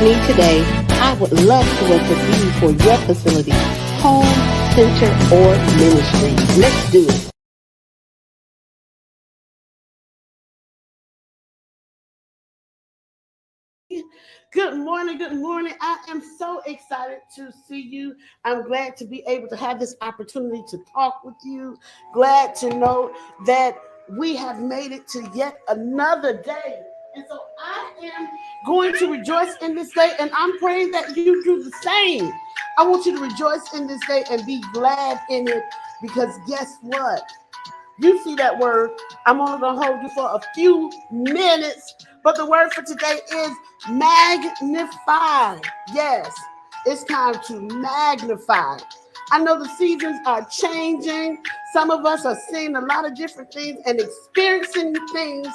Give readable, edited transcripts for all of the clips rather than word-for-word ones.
me today, I would love to work with you for your facility, home, center, or ministry. Let's do it. Good morning. Good morning. I am so excited to see you. I'm glad to be able to have this opportunity to talk with you. Glad to know that we have made it to yet another day. And so I am going to rejoice in this day, and I'm praying that you do the same. I want you to rejoice in this day and be glad in it, because guess what? You see that word. I'm only going to hold you for a few minutes, but the word for today is magnify. Yes, it's time to magnify. I know the seasons are changing. Some of us are seeing a lot of different things and experiencing things,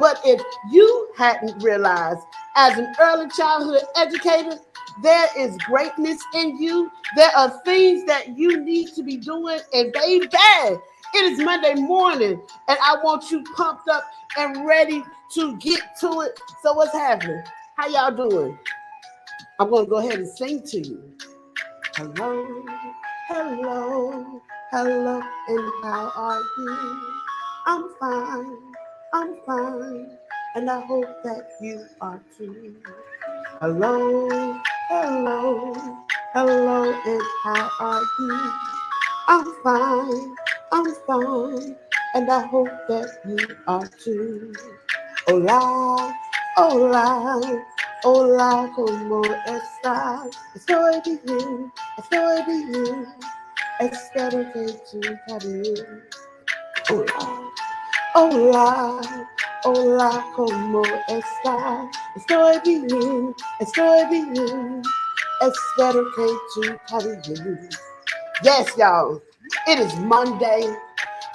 but if you hadn't realized, as an early childhood educator, there is greatness in you. There are things that you need to be doing, and baby, it is Monday morning, and I want you pumped up and ready to get to it. So what's happening? How y'all doing? I'm going to go ahead and sing to you. Hello, hello, hello, and how are you? I'm fine, and I hope that you are too. Hello, hello, hello, and how are you? I'm fine, and I hope that you are too. Hola, hola, hola, ¿cómo estás? Estoy bien, espero que tú también. Hola, hola, hola, ¿cómo estás? Estoy bien, espero que tú también. Yes, y'all, it is Monday.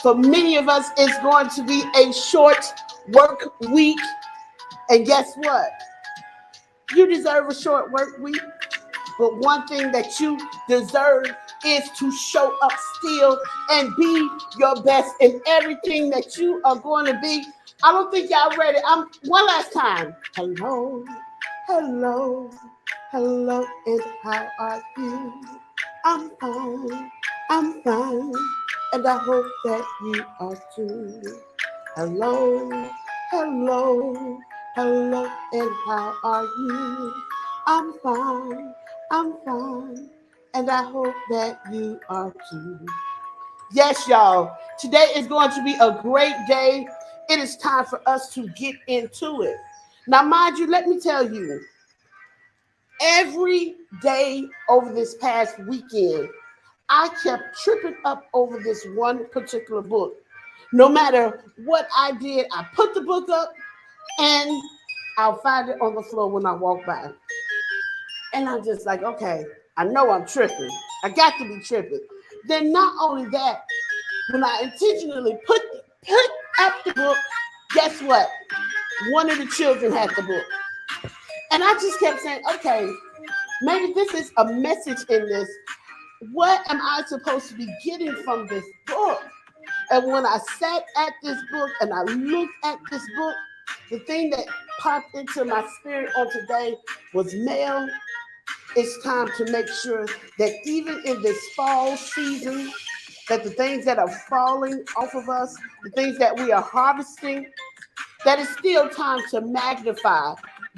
For many of us, it's going to be a short work week. And guess what? You deserve a short work week. But one thing that you deserve is to show up still and be your best in everything that you are going to be. I don't think y'all ready. One last time. Hello, hello, hello, and how are you? I'm fine, and I hope that you are too. Hello, hello, hello, and how are you? I'm fine, and I hope that you are too. Yes, y'all, today is going to be a great day. It is time for us to get into it. Now, mind you, let me tell you, every day over this past weekend, I kept tripping up over this one particular book. No matter what I did, I put the book up and I'll find it on the floor when I walk by. And I'm just like, okay, I know I'm tripping. I got to be tripping. Then not only that, when I intentionally put up the book, guess what? One of the children had the book. And I just kept saying, okay, maybe this is a message in this. What am I supposed to be getting from this book? And when I sat at this book and I looked at this book, the thing that popped into my spirit on today was, Mel, it's time to make sure that even in this fall season, that the things that are falling off of us, the things that we are harvesting, that it's still time to magnify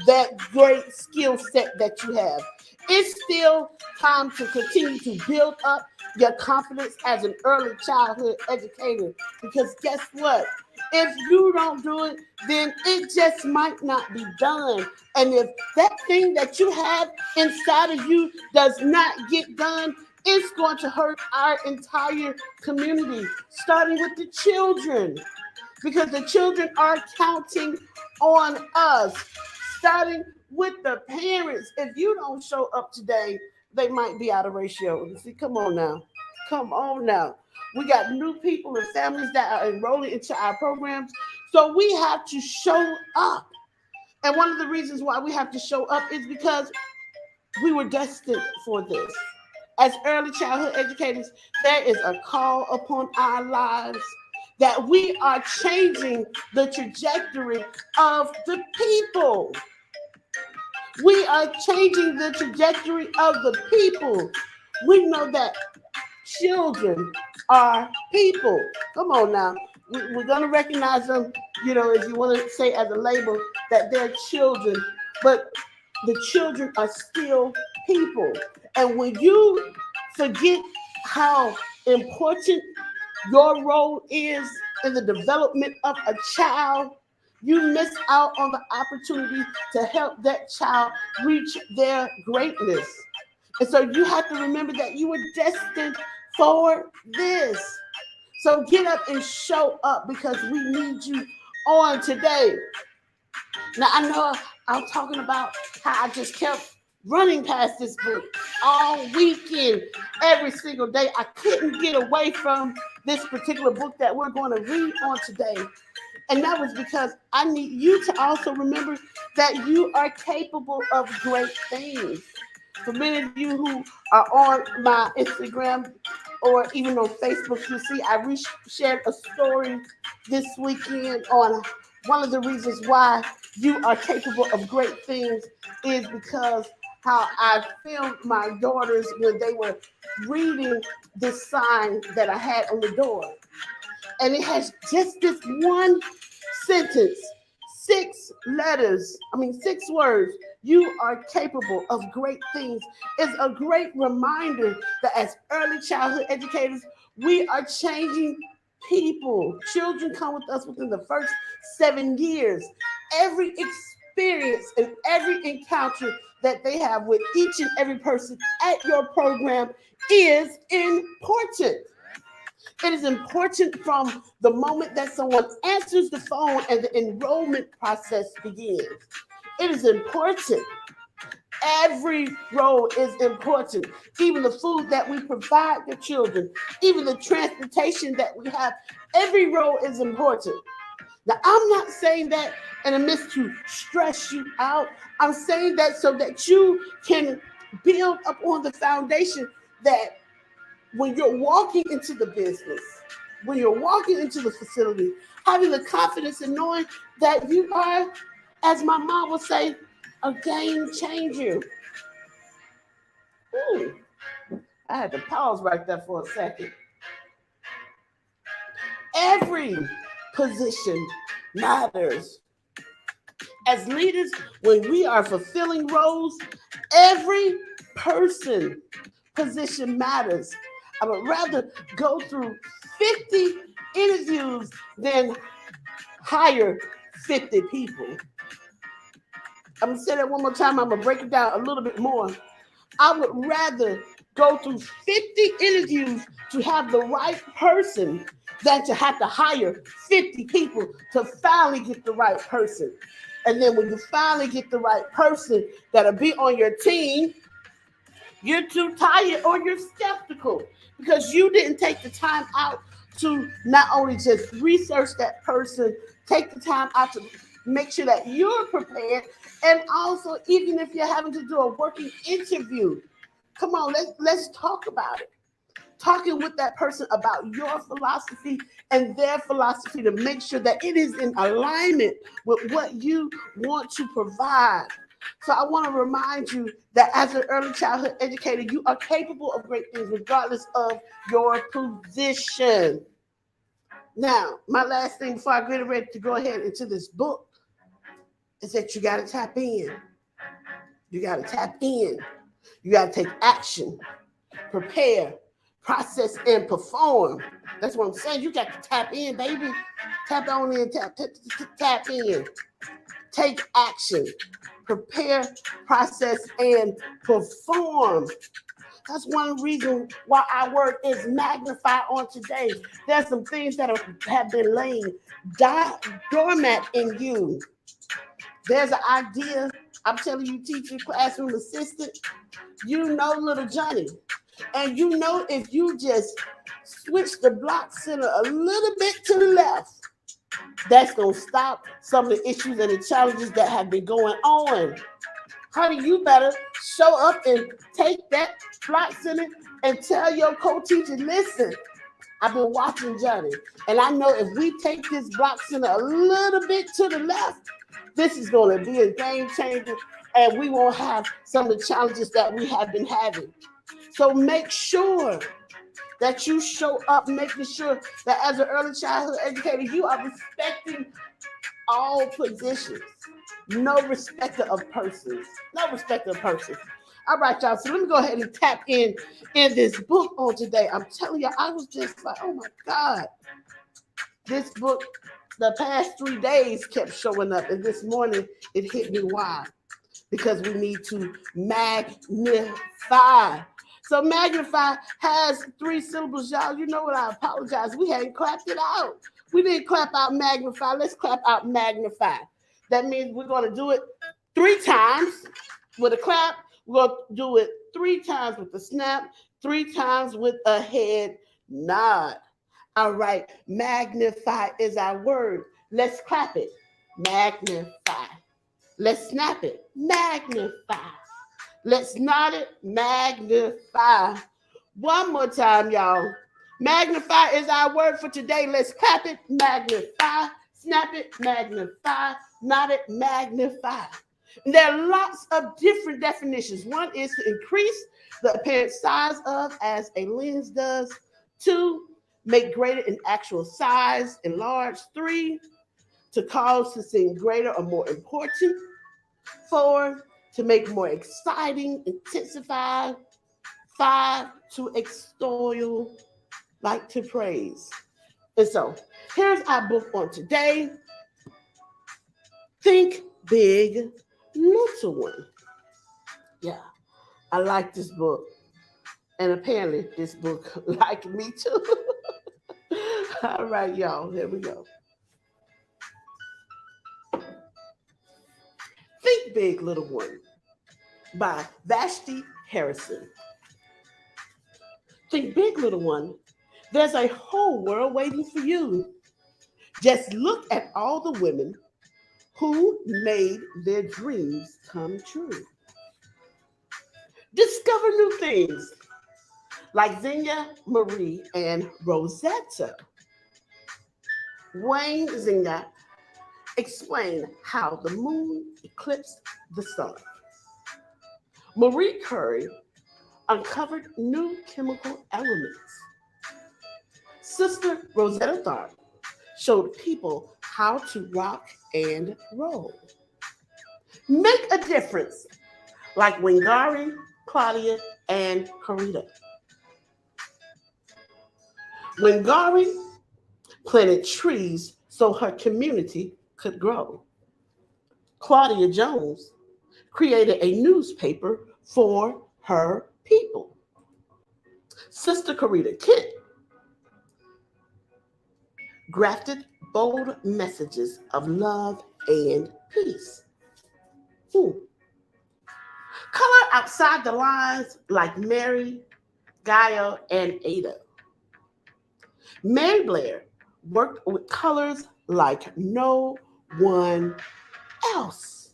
that great skill set that you have. It's still time to continue to build up your confidence as an early childhood educator. Because guess what? If you don't do it, then it just might not be done. And if that thing that you have inside of you does not get done, it's going to hurt our entire community, starting with the children. Because the children are counting on us, starting with the parents. If you don't show up today, they might be out of ratio. See, come on now. We got new people and families that are enrolling into our programs. So we have to show up. And one of the reasons why we have to show up is because we were destined for this. As early childhood educators, there is a call upon our lives that we are changing the trajectory of the people. We are changing the trajectory of the people. We know that children are people. Come on now. We're going to recognize them, if you want to say as a label that they're children, but the children are still people. And when you forget how important your role is in the development of a child, you miss out on the opportunity to help that child reach their greatness. And so you have to remember that you were destined for this. So get up and show up because we need you on today. Now, I know I'm talking about how I just kept running past this book all weekend, every single day. I couldn't get away from this particular book that we're going to read on today. And that was because I need you to also remember that you are capable of great things. For many of you who are on my Instagram or even on Facebook, you see I shared a story this weekend on one of the reasons why you are capable of great things is because how I filmed my daughters when they were reading this sign that I had on the door. And it has just this one sentence, 6 words. You are capable of great things. It's a great reminder that as early childhood educators, we are changing people. Children come with us within the first 7 years. Every experience and every encounter that they have with each and every person at your program is important. It is important from the moment that someone answers the phone and the enrollment process begins. It is important. Every role is important. Even the food that we provide the children, even the transportation that we have, every role is important. Now, I'm not saying that in a midst to stress you out. I'm saying that so that you can build up on the foundation that when you're walking into the business, when you're walking into the facility, having the confidence and knowing that you are, as my mom would say, a game changer. Ooh, I had to pause right there for a second. Every position matters. As leaders, when we are fulfilling roles, every position matters. I would rather go through 50 interviews than hire 50 people. I'm going to say that one more time. I'm going to break it down a little bit more. I would rather go through 50 interviews to have the right person than to have to hire 50 people to finally get the right person. And then when you finally get the right person that'll be on your team, you're too tired or you're skeptical because you didn't take the time out to not only just research that person, take the time out to make sure that you're prepared. And also, even if you're having to do a working interview, come on, let's talk about it. Talking with that person about your philosophy and their philosophy to make sure that it is in alignment with what you want to provide. So I want to remind you that as an early childhood educator, you are capable of great things regardless of your position. Now, my last thing before I get ready to go ahead into this book is that you got to tap in. You got to tap in. You got to take action, prepare, process, and perform. That's what I'm saying. You got to tap in, baby. Tap on in, tap in. Take action, prepare, process, and perform. That's one reason why our word is magnify on today. There's some things that have been laying dormant in you. There's an idea. I'm telling you, teacher, classroom assistant, you know little Johnny. And you know if you just switch the block center a little bit to the left, that's going to stop some of the issues and the challenges that have been going on. Honey, you better show up and take that block center and tell your co-teacher, listen, I've been watching Johnny, and I know if we take this block center a little bit to the left, this is going to be a game changer, and we won't have some of the challenges that we have been having. So make sure that you show up, making sure that as an early childhood educator, you are respecting all positions. No respecter of persons. No respecter of persons. All right, y'all. So let me go ahead and tap in this book on today. I'm telling you, I was just like, oh my God. This book, the past 3 days kept showing up, and this morning it hit me. Why? Because we need to magnify. So magnify has 3 syllables, y'all. You know what? I apologize. We hadn't clapped it out. We didn't clap out magnify. Let's clap out magnify. That means we're going to do it 3 times with a clap. We're going to do it 3 times with a snap, 3 times with a head nod. All right. Magnify is our word. Let's clap it. Magnify. Let's snap it. Magnify. Let's nod it. Magnify. One more time, y'all. Magnify is our word for today. Let's clap it. Magnify. Snap it. Magnify. Nod it. Magnify. And there are lots of different definitions. One is to increase the apparent size of, as a lens does. 2, make greater in actual size, enlarge. 3, to cause to seem greater or more important. 4, to make more exciting, intensify. 5, to extol, like to praise. And so here's our book on today. Think Big, Little One. Yeah, I like this book. And apparently this book liked me too. All right, y'all, here we go. Think Big, Little One by Vashti Harrison. Think big, little one. There's a whole world waiting for you. Just look at all the women who made their dreams come true. Discover new things like Zinga, Marie, and Rosetta. Wayne Zinga explained how the moon eclipsed the sun. Marie Curie uncovered new chemical elements. Sister Rosetta Tharpe showed people how to rock and roll. Make a difference, like Wingari, Claudia, and Carita. Wingari planted trees so her community could grow. Claudia Jones created a newspaper for her people. Sister Carita Kent grafted bold messages of love and peace. Color outside the lines like Mary, Gaia, and Ada. Mary Blair worked with colors like no one else.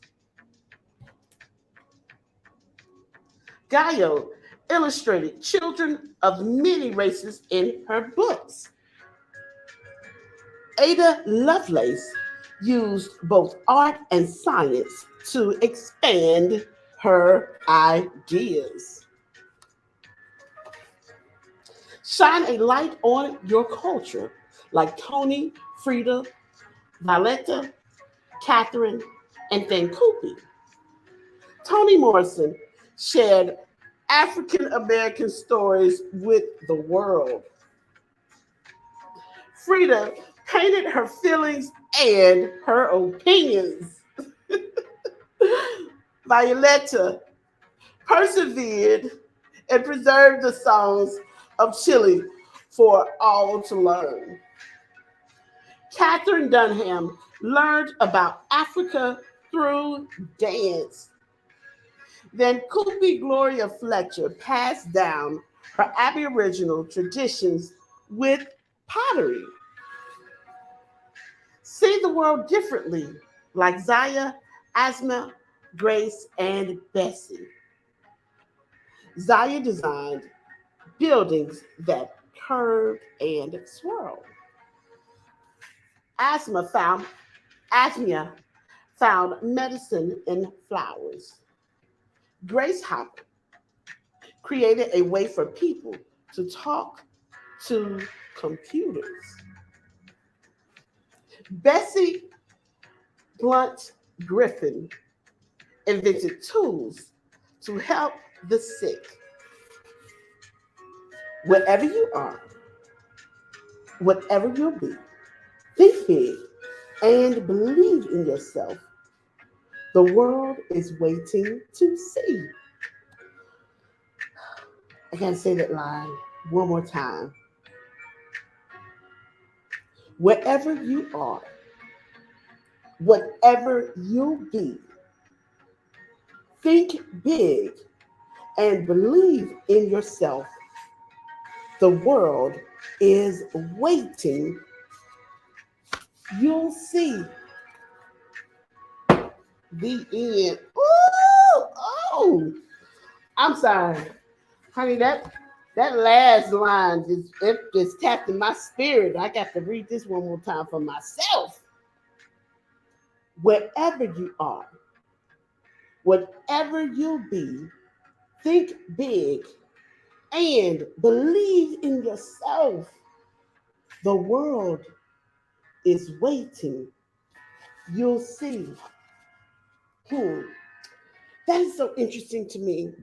Gaia illustrated children of many races in her books. Ada Lovelace used both art and science to expand her ideas. Shine a light on your culture like Tony, Frida, Violetta, Catherine, and Thankupi. Toni Morrison shared African American stories with the world. Frida painted her feelings and her opinions. Violetta persevered and preserved the songs of Chile for all to learn. Catherine Dunham learned about Africa through dance. Then Kupi Gloria Fletcher passed down her Aboriginal traditions with pottery. See the world differently, like Zaya, Asma, Grace, and Bessie. Zaya designed buildings that curved and swirled. Asmia found medicine in flowers. Grace Hopper created a way for people to talk to computers. Bessie Blunt Griffin invented tools to help the sick. Wherever you are, whatever you'll be, think big and believe in yourself. The world is waiting to see. I gotta say that line one more time. Wherever you are, whatever you'll be, think big and believe in yourself. The world is waiting. You'll see. The end. Ooh, oh, I'm sorry, honey. That last line just tapped in my spirit. I got to read this one more time for myself. Wherever you are, whatever you be, think big and believe in yourself. The world is waiting. You'll see. That is so interesting to me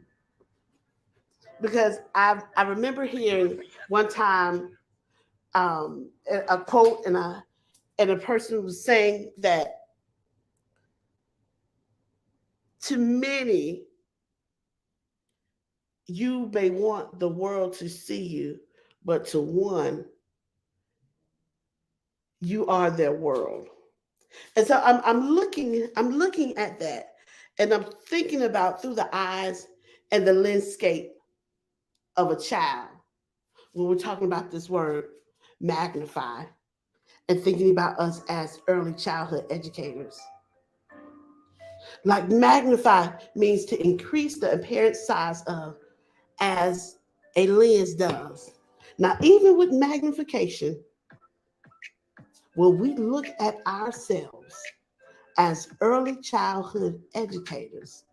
because I remember hearing one time a quote and a person was saying that to many, you may want the world to see you, but to one, you are their world. And so I'm looking at that, and I'm thinking about through the eyes and the landscape of a child when we're talking about this word magnify and thinking about us as early childhood educators. Like magnify means to increase the apparent size of, as a lens does. Now, even with magnification, when we look at ourselves as early childhood educators,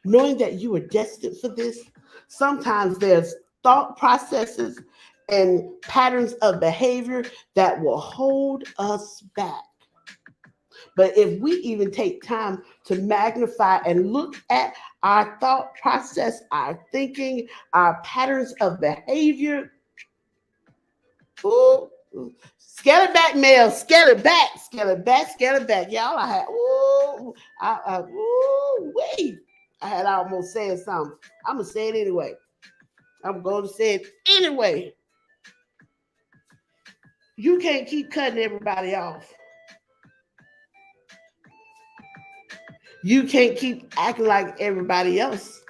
knowing that you are destined for this, sometimes there's thought processes and patterns of behavior that will hold us back. But if we even take time to magnify and look at our thought process, our thinking, our patterns of behavior, ooh, scale it back, Mel. Scale it back. Scale it back. Scale it back. Y'all, I had, wait. I had almost said something. I'm going to say it anyway. I'm going to say it anyway. You can't keep cutting everybody off. You can't keep acting like everybody else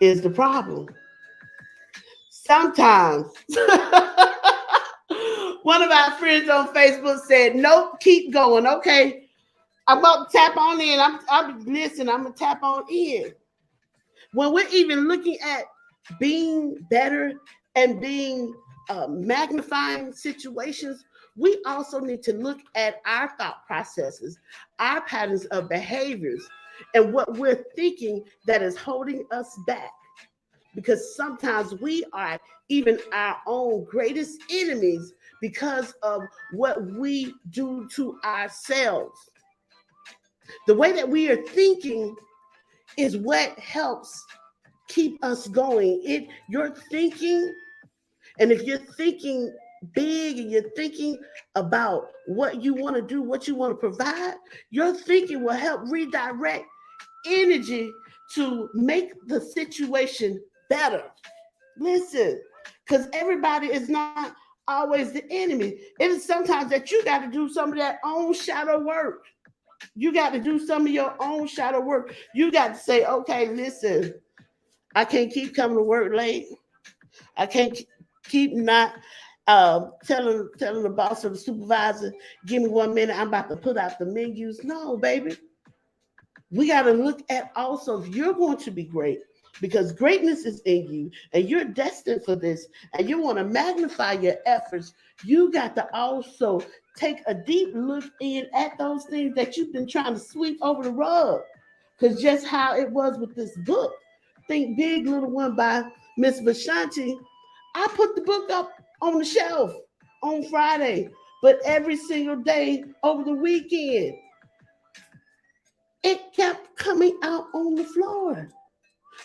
is the problem. Sometimes, one of our friends on Facebook said, nope, keep going. Okay, I'm about to tap on in. I'm listening. I'm going to tap on in. When we're even looking at being better and being magnifying situations, we also need to look at our thought processes, our patterns of behaviors, and what we're thinking that is holding us back. Because sometimes we are even our own greatest enemies because of what we do to ourselves. The way that we are thinking is what helps keep us going. You're thinking, and if you're thinking big and you're thinking about what you want to do, what you want to provide, your thinking will help redirect energy to make the situation better. Listen, because everybody is not always the enemy. It is sometimes that you got to do some of that own shadow work. You got to do some of your own shadow work. You got to say, okay, listen, I can't keep coming to work late. I can't keep not telling the boss or the supervisor, give me 1 minute, I'm about to put out the menus. No, baby. We got to look at also if you're going to be great, because greatness is in you and you're destined for this, and you want to magnify your efforts. You got to also take a deep look in at those things that you've been trying to sweep over the rug. Because just how it was with this book, Think Big Little One by Miss Vashti, I put the book up on the shelf on Friday, but every single day over the weekend, it kept coming out on the floor.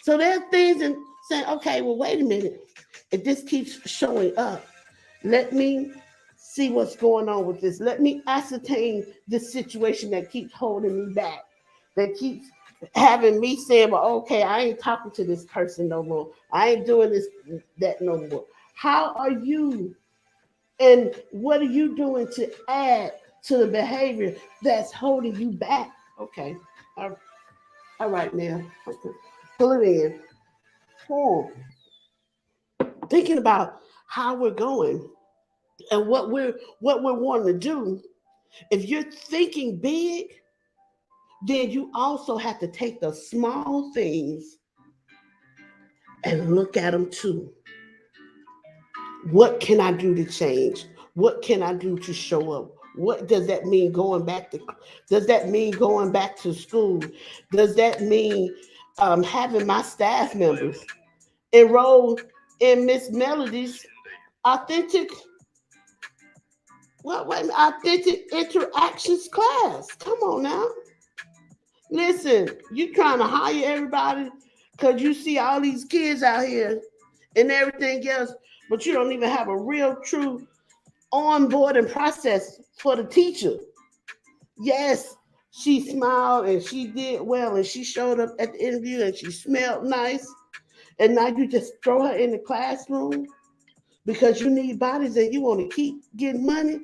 So there are things and saying, okay, well, wait a minute. If this keeps showing up, let me see what's going on with this. Let me ascertain this situation that keeps holding me back, that keeps having me saying, well, okay, I ain't talking to this person no more. I ain't doing this, that no more. How are you? And what are you doing to add to the behavior that's holding you back? Okay. All right, now. Pull it in. Oh, thinking about how we're going and what we're wanting to do. If you're thinking big, then you also have to take the small things and look at them too. What can I do to change? What can I do to show up? What does that mean going back to? Does that mean going back to school? Does that mean having my staff members enroll in Miss Melody's authentic wait, authentic interactions class? Come on now. Listen, you trying to hire everybody because you see all these kids out here and everything else, but you don't even have a real true onboarding process for the teacher. Yes, she smiled and she did well and she showed up at the interview and she smelled nice. And now you just throw her in the classroom because you need bodies and you want to keep getting money.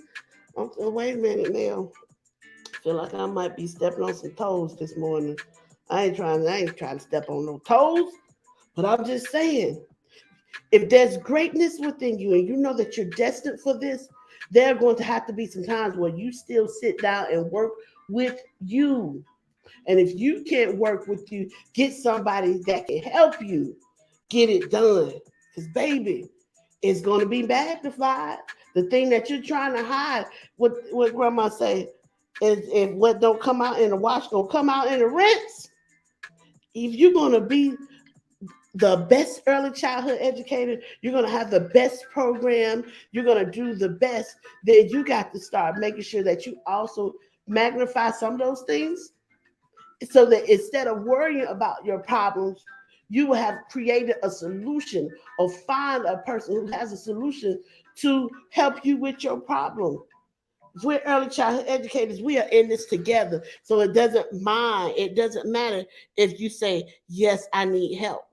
Wait a minute now. I feel like I might be stepping on some toes this morning. I ain't trying to step on no toes, but I'm just saying, if there's greatness within you and you know that you're destined for this, there are going to have to be some times where you still sit down and work with you. And if you can't work with you, get somebody that can help you get it done. Because, baby, it's going to be magnified. The thing that you're trying to hide, what grandma say, is if what don't come out in the wash gonna come out in the rinse. If you're gonna be the best early childhood educator, you're going to have the best program, you're going to do the best, then you got to start making sure that you also magnify some of those things so that instead of worrying about your problems, you will have created a solution or find a person who has a solution to help you with your problem. If we're early childhood educators, we are in this together. So it doesn't matter if you say, yes, I need help,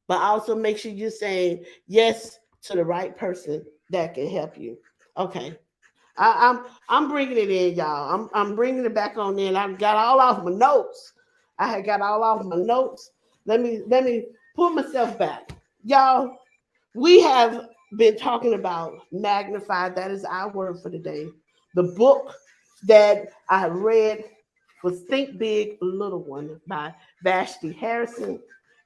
but also make sure you're saying yes to the right person that can help you. Okay, I'm bringing it in, y'all. I'm bringing it back on in. I got all off my notes. I had got all off my notes. Let me pull myself back, y'all. We have been talking about Magnify. That is our word for today. The book that I read was Think Big, Little One by Vashti Harrison.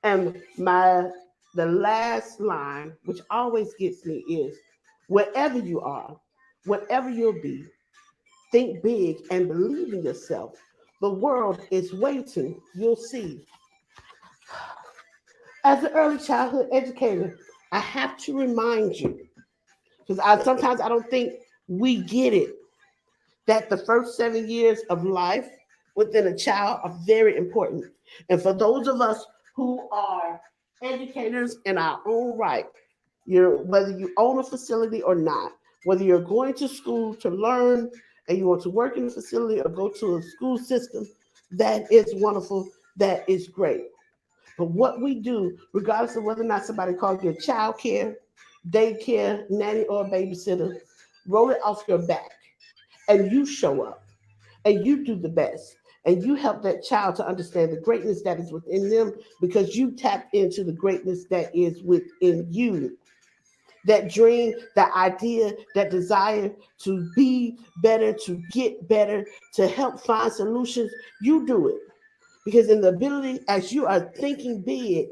And the last line, which always gets me, is wherever you are, whatever you'll be, think big and believe in yourself. The world is waiting. You'll see. As an early childhood educator, I have to remind you, because sometimes I don't think we get it, that the first 7 years of life within a child are very important. And for those of us who are educators in our own right, whether you own a facility or not, whether you're going to school to learn and you want to work in a facility or go to a school system, that is wonderful, that is great. But what we do, regardless of whether or not somebody calls you a child care, daycare, nanny, or babysitter, roll it off your back and you show up and you do the best and you help that child to understand the greatness that is within them because you tap into the greatness that is within you. That dream, that idea, that desire to be better, to get better, to help find solutions, you do it. Because in the ability, as you are thinking big,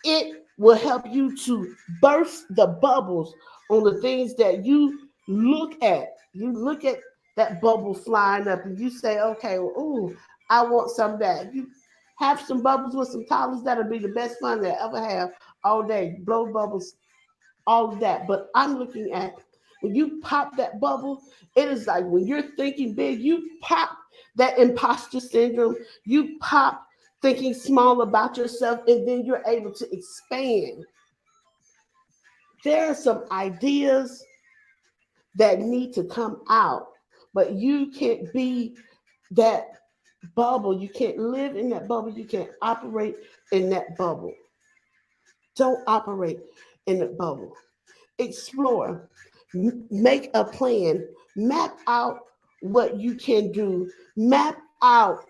it will help you to burst the bubbles on the things that you look at. You look at that bubble flying up and you say, okay, well, ooh, I want some of that. Have some bubbles with some toddlers. That'll be the best fun they ever have all day. Blow bubbles, all of that. But I'm looking at when you pop that bubble, it is like when you're thinking big, you pop that imposter syndrome, you pop thinking small about yourself, and then you're able to expand. There are some ideas that need to come out, but you can't be that bubble. You can't live in that bubble. You can't operate in that bubble. Don't operate in that bubble. Explore, make a plan, map out what you can do, map out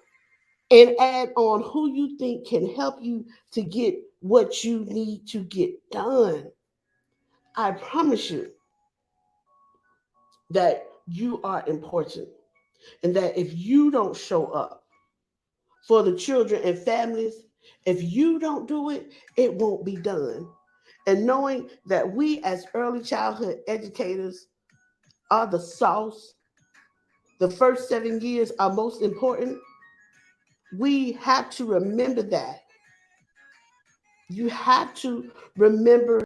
and add on who you think can help you to get what you need to get done. I promise you that you are important and that if you don't show up for the children and families, if you don't do it, it won't be done. And knowing that we as early childhood educators are the sauce, the first 7 years are most important. We have to remember that. You have to remember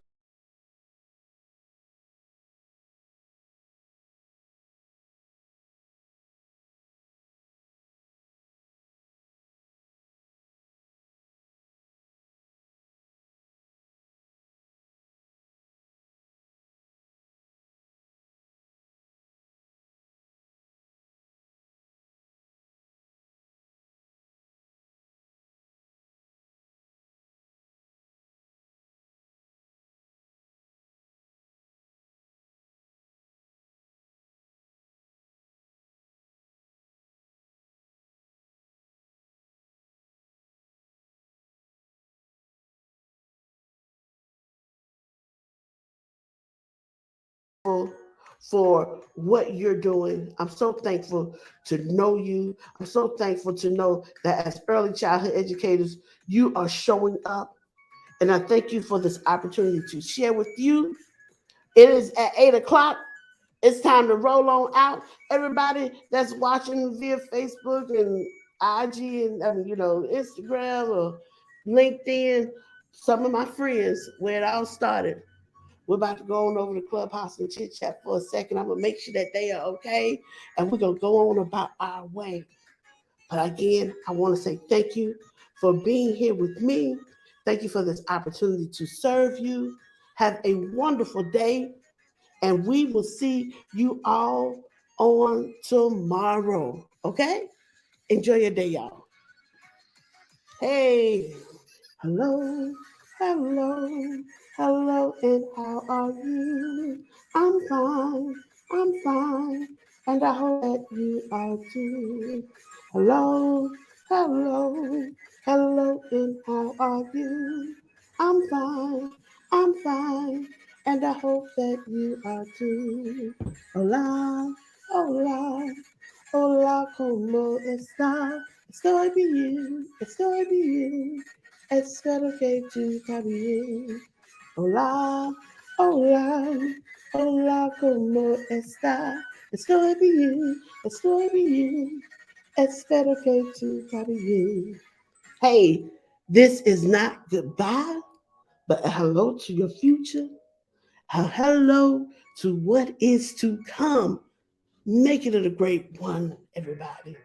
for what you're doing. I'm so thankful to know you. I'm so thankful to know that as early childhood educators, you are showing up. And I thank you for this opportunity to share with you. It is at 8 o'clock. It's time to roll on out. Everybody that's watching via Facebook and IG and Instagram or LinkedIn, some of my friends where it all started. We're about to go on over to Clubhouse and chit chat for a second. I'm gonna make sure that they are okay, and we're gonna go on about our way. But again, I want to say thank you for being here with me. Thank you for this opportunity to serve you. Have a wonderful day, and we will see you all on tomorrow. Okay? Enjoy your day, y'all. Hey, hello, hello, hello, and how are you? I'm fine, and I hope that you are too. Hello, hello, hello, and how are you? I'm fine, and I hope that you are too. Hola, hola, hola, como está? Estoy bien, estoy bien. Espero que tú también. Hola, hola, hola, ¿cómo está? Estoy bien, estoy bien. Espero que tú también. Hey, this is not goodbye, but a hello to your future. A hello to what is to come. Make it a great one, everybody.